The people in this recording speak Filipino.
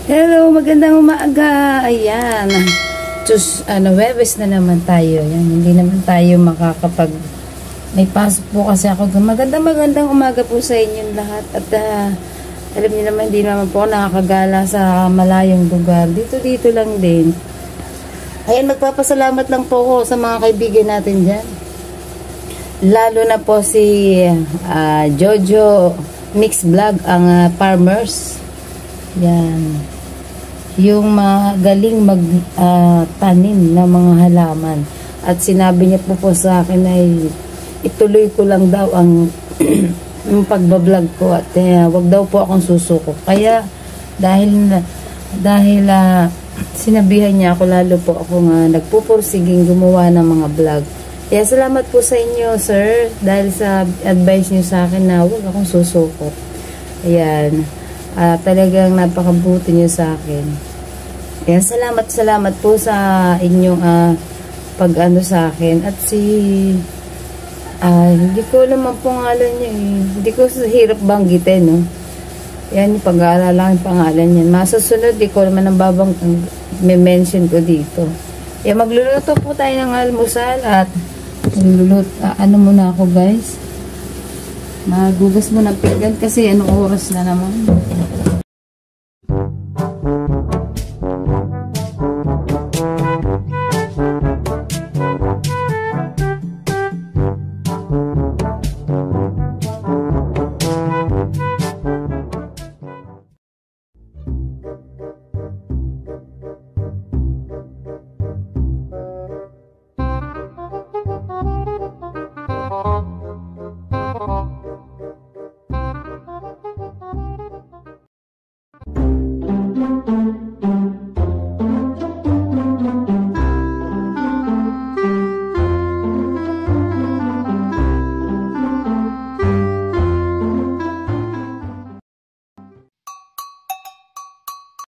Hello, magandang umaga. Ayan. Webes na naman tayo. Ayan, hindi naman tayo makakapag may pasok po kasi ako. Magandang umaga po sa inyong lahat. At alam niyo naman, hindi naman po ako nakakagala sa malayong lugar. Dito lang din. Ayan, magpapasalamat lang po ako sa mga kaibigan natin dyan. Lalo na po si Jojo Mix Vlog, ang farmers. Yan. Yung magaling magtanim ng mga halaman. At sinabi niya po sa akin ay ituloy ko lang daw ang yung pagbablog ko at wag daw po akong susuko. Kaya dahil sinabihan niya ako, lalo po ako nagpupursiging gumawa ng mga vlog. Kaya salamat po sa inyo, sir, dahil sa advice niyo sa akin na wag akong susuko. Ayan. Talagang napakabuti niyo sa akin. Kaya salamat po sa inyong pag-ano sa akin. At hindi ko naman pangalan niya eh. Hindi ko sa hirap banggitin, no? Yan, pag-aaralan pangalan niya. Masusunod, di ko naman ang may-mention ko dito. Kaya magluluto po tayo ng almusal at ano muna ako, guys. Magugas mo ng pinggan kasi anong oras na naman.